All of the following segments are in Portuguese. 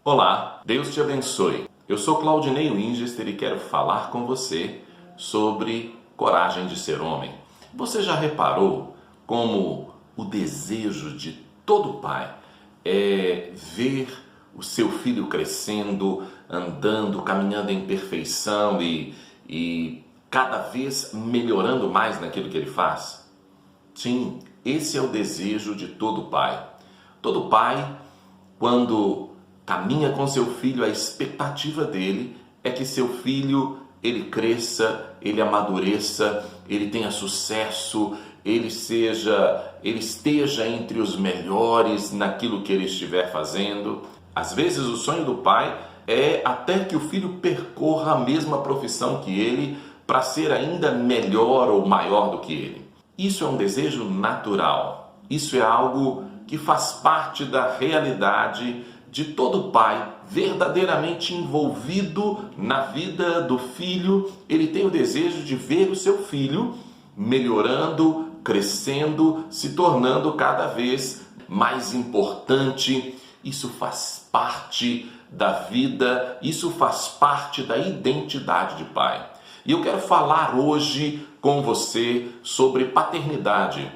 Olá, Deus te abençoe. Eu sou Claudinei Winchester e quero falar com você sobre coragem de ser homem. Você já reparou como o desejo de todo pai é ver o seu filho crescendo, andando, caminhando em perfeição e cada vez melhorando mais naquilo que ele faz? Sim, esse é o desejo de todo pai. Todo pai, quando caminha com seu filho, a expectativa dele é que seu filho ele cresça, ele amadureça, ele tenha sucesso, ele esteja entre os melhores naquilo que ele estiver fazendo. Às vezes o sonho do pai é até que o filho percorra a mesma profissão que ele para ser ainda melhor ou maior do que ele. Isso é um desejo natural. Isso é algo que faz parte da realidade de todo pai verdadeiramente envolvido na vida do filho. Ele tem o desejo de ver o seu filho melhorando, crescendo, se tornando cada vez mais importante. Isso faz parte da vida, isso faz parte da identidade de pai. E eu quero falar hoje com você sobre paternidade.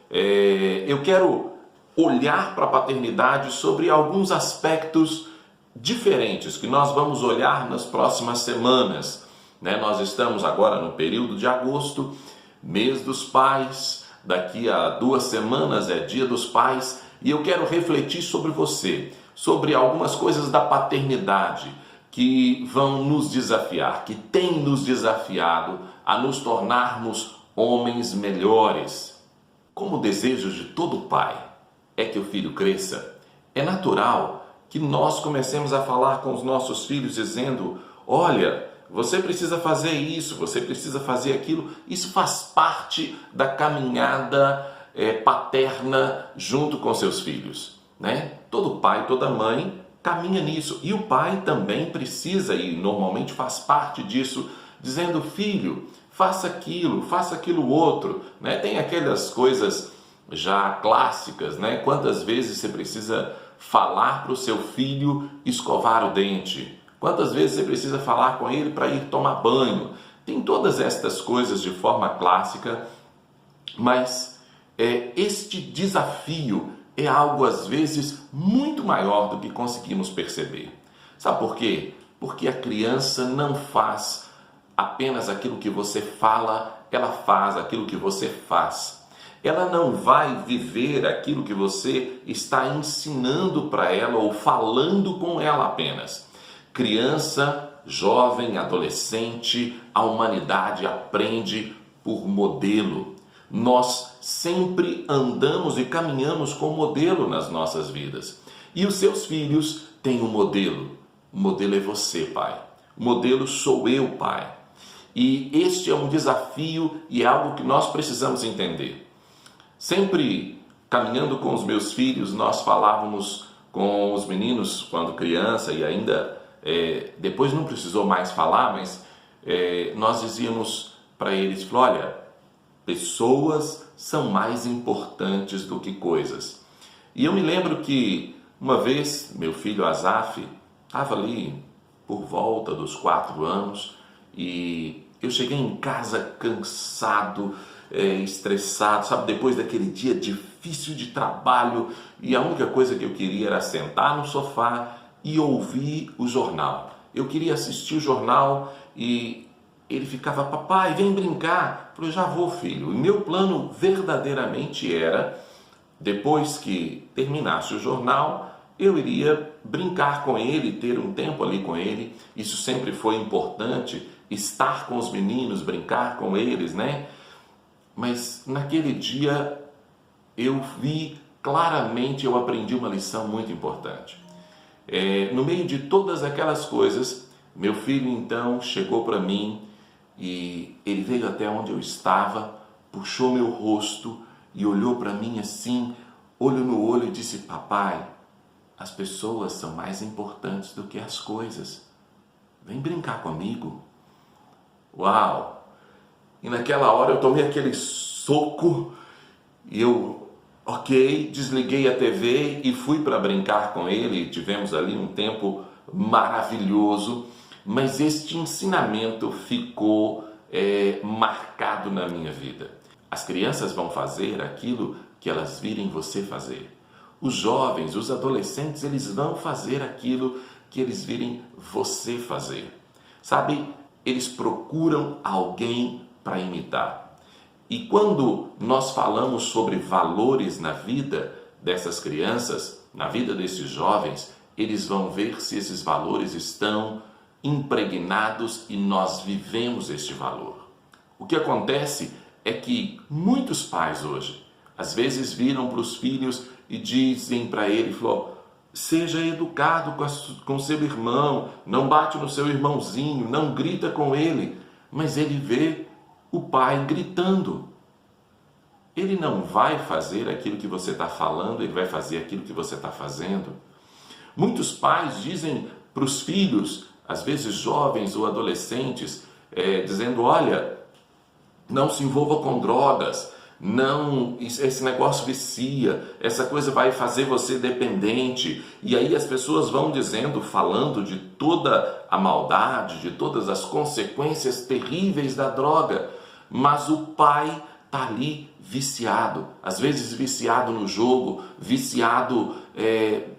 Eu quero olhar para a paternidade sobre alguns aspectos diferentes que nós vamos olhar nas próximas semanas. Nós estamos agora no período de agosto, mês dos pais, daqui a 2 semanas é Dia dos Pais, e eu quero refletir sobre você, sobre algumas coisas da paternidade que vão nos desafiar, que têm nos desafiado a nos tornarmos homens melhores. Como o desejo de todo pai é que o filho cresça, é natural que nós comecemos a falar com os nossos filhos dizendo: olha, você precisa fazer isso, você precisa fazer aquilo. Isso faz parte da caminhada paterna junto com seus filhos, né? Todo pai, toda mãe caminha nisso. E o pai também precisa, e normalmente faz parte disso, dizendo: filho, faça aquilo outro, né? Tem aquelas coisas já clássicas, né? Quantas vezes você precisa falar para o seu filho escovar o dente? Quantas vezes você precisa falar com ele para ir tomar banho? Tem todas estas coisas de forma clássica, mas este desafio é algo às vezes muito maior do que conseguimos perceber. Sabe por quê? Porque a criança não faz apenas aquilo que você fala, ela faz aquilo que você faz. Ela não vai viver aquilo que você está ensinando para ela ou falando com ela apenas. Criança, jovem, adolescente, a humanidade aprende por modelo. Nós sempre andamos e caminhamos com modelo nas nossas vidas. E os seus filhos têm um modelo. O modelo é você, pai. O modelo sou eu, pai. E este é um desafio e é algo que nós precisamos entender. Sempre caminhando com os meus filhos, nós falávamos com os meninos quando criança e ainda depois não precisou mais falar, mas nós dizíamos para eles: olha, pessoas são mais importantes do que coisas. E eu me lembro que uma vez meu filho Azaf estava ali por volta dos 4 anos e eu cheguei em casa cansado, estressado, sabe, depois daquele dia difícil de trabalho, e a única coisa que eu queria era sentar no sofá e ouvir o jornal. Eu queria assistir o jornal e ele ficava: papai, vem brincar. Eu falei: já vou, filho. E meu plano verdadeiramente era, depois que terminasse o jornal, eu iria brincar com ele, ter um tempo ali com ele. Isso sempre foi importante, estar com os meninos, brincar com eles, né? Mas naquele dia eu vi claramente, eu aprendi uma lição muito importante. No meio de todas aquelas coisas, meu filho então chegou para mim e ele veio até onde eu estava, puxou meu rosto e olhou para mim assim, olho no olho, e disse: papai, as pessoas são mais importantes do que as coisas. Vem brincar comigo. Uau! E naquela hora eu tomei aquele soco e eu Ok, desliguei a TV e fui para brincar com ele, tivemos ali um tempo maravilhoso, mas este ensinamento ficou marcado na minha vida. As crianças vão fazer aquilo que elas virem você fazer. Os jovens, os adolescentes, eles vão fazer aquilo que eles virem você fazer. Sabe, eles procuram alguém para imitar. E quando nós falamos sobre valores na vida dessas crianças, na vida desses jovens, eles vão ver se esses valores estão impregnados e nós vivemos este valor. O que acontece é que muitos pais hoje, às vezes viram para os filhos e dizem para ele, seja educado com seu irmão, não bate no seu irmãozinho, não grita com ele, mas ele vê o pai gritando. Ele não vai fazer aquilo que você está falando, ele vai fazer aquilo que você está fazendo. Muitos pais dizem para os filhos, às vezes jovens ou adolescentes, dizendo, olha, não se envolva com drogas, não, esse negócio vicia, essa coisa vai fazer você dependente. E aí as pessoas vão dizendo, falando de toda a maldade, de todas as consequências terríveis da droga, mas o pai está ali viciado, às vezes viciado no jogo, viciado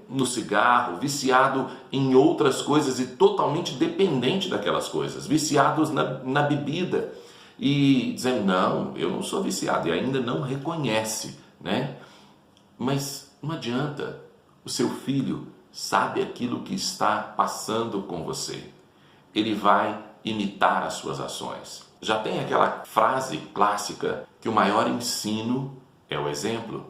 no cigarro, viciado em outras coisas e totalmente dependente daquelas coisas, viciados na bebida. E dizendo, não, eu não sou viciado, e ainda não reconhece, né? Mas não adianta, o seu filho sabe aquilo que está passando com você. Ele vai imitar as suas ações. Já tem aquela frase clássica que o maior ensino é o exemplo.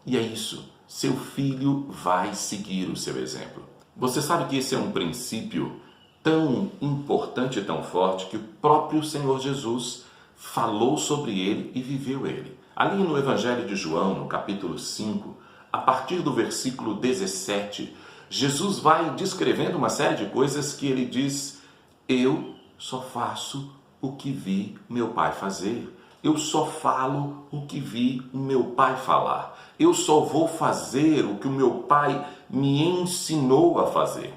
E é isso, seu filho vai seguir o seu exemplo. Você sabe que esse é um princípio tão importante e tão forte que o próprio Senhor Jesus falou sobre ele e viveu ele. Ali no Evangelho de João, no capítulo 5, a partir do versículo 17, Jesus vai descrevendo uma série de coisas que ele diz, eu só faço o que vi meu pai fazer. Eu só falo o que vi o meu pai falar. Eu só vou fazer o que o meu pai me ensinou a fazer.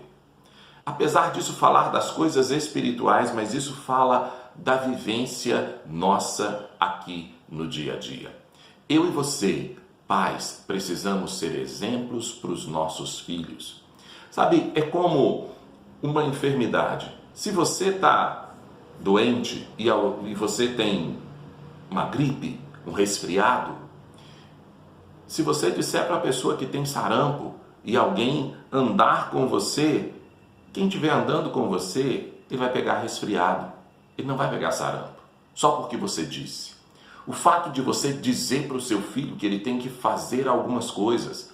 Apesar disso falar das coisas espirituais, mas isso fala da vivência nossa aqui no dia a dia. Eu e você, pais, precisamos ser exemplos para os nossos filhos. Sabe, é como uma enfermidade. Se você está doente e você tem uma gripe, um resfriado, se você disser para a pessoa que tem sarampo e alguém andar com você, quem estiver andando com você, ele vai pegar resfriado, ele não vai pegar sarampo, só porque você disse. O fato de você dizer para o seu filho que ele tem que fazer algumas coisas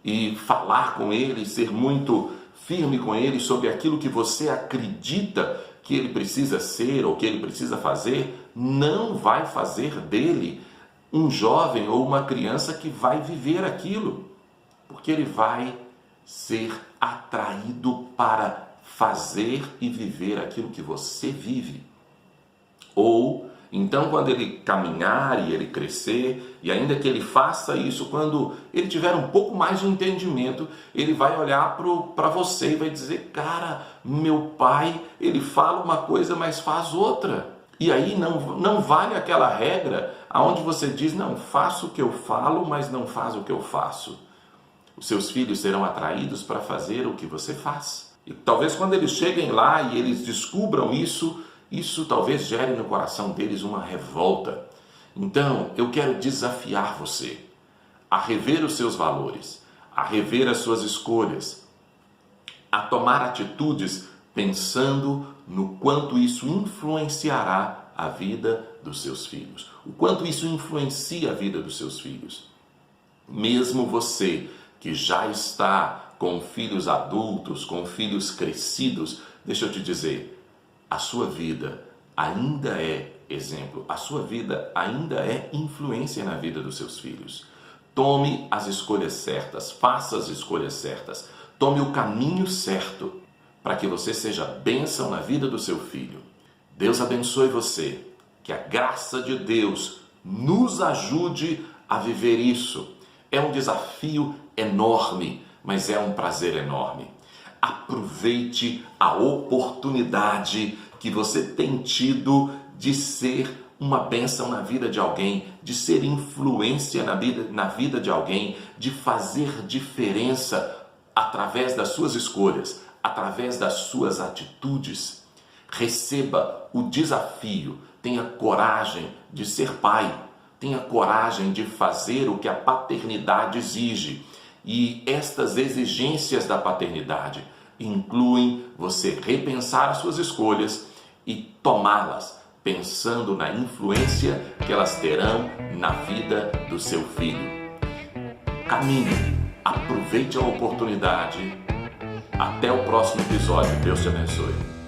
e falar com ele, ser muito firme com ele sobre aquilo que você acredita que ele precisa ser ou que ele precisa fazer, não vai fazer dele um jovem ou uma criança que vai viver aquilo, porque ele vai ser atraído para fazer e viver aquilo que você vive. Ou, então, quando ele caminhar e ele crescer, e ainda que ele faça isso, quando ele tiver um pouco mais de entendimento, ele vai olhar para você e vai dizer, cara, meu pai, ele fala uma coisa, mas faz outra. E aí não vale aquela regra onde você diz, não, faço o que eu falo, mas não faz o que eu faço. Os seus filhos serão atraídos para fazer o que você faz. E talvez quando eles cheguem lá e eles descubram isso talvez gere no coração deles uma revolta. Então, eu quero desafiar você a rever os seus valores, a rever as suas escolhas, a tomar atitudes pensando no quanto isso influenciará a vida dos seus filhos, o quanto isso influencia a vida dos seus filhos. Mesmo você que já está com filhos adultos, com filhos crescidos, deixa eu te dizer, a sua vida ainda é exemplo, a sua vida ainda é influência na vida dos seus filhos. Tome as escolhas certas, faça as escolhas certas, tome o caminho certo para que você seja bênção na vida do seu filho. Deus abençoe você, que a graça de Deus nos ajude a viver isso É um desafio enorme, mas é um prazer enorme. Aproveite a oportunidade que você tem tido de ser uma bênção na vida de alguém, de ser influência na vida de alguém, de fazer diferença através das suas escolhas, através das suas atitudes. Receba o desafio, tenha coragem de ser pai, tenha coragem de fazer o que a paternidade exige. E estas exigências da paternidade incluem você repensar as suas escolhas e tomá-las pensando na influência que elas terão na vida do seu filho. Caminhe, aproveite a oportunidade. Até o próximo episódio. Deus te abençoe.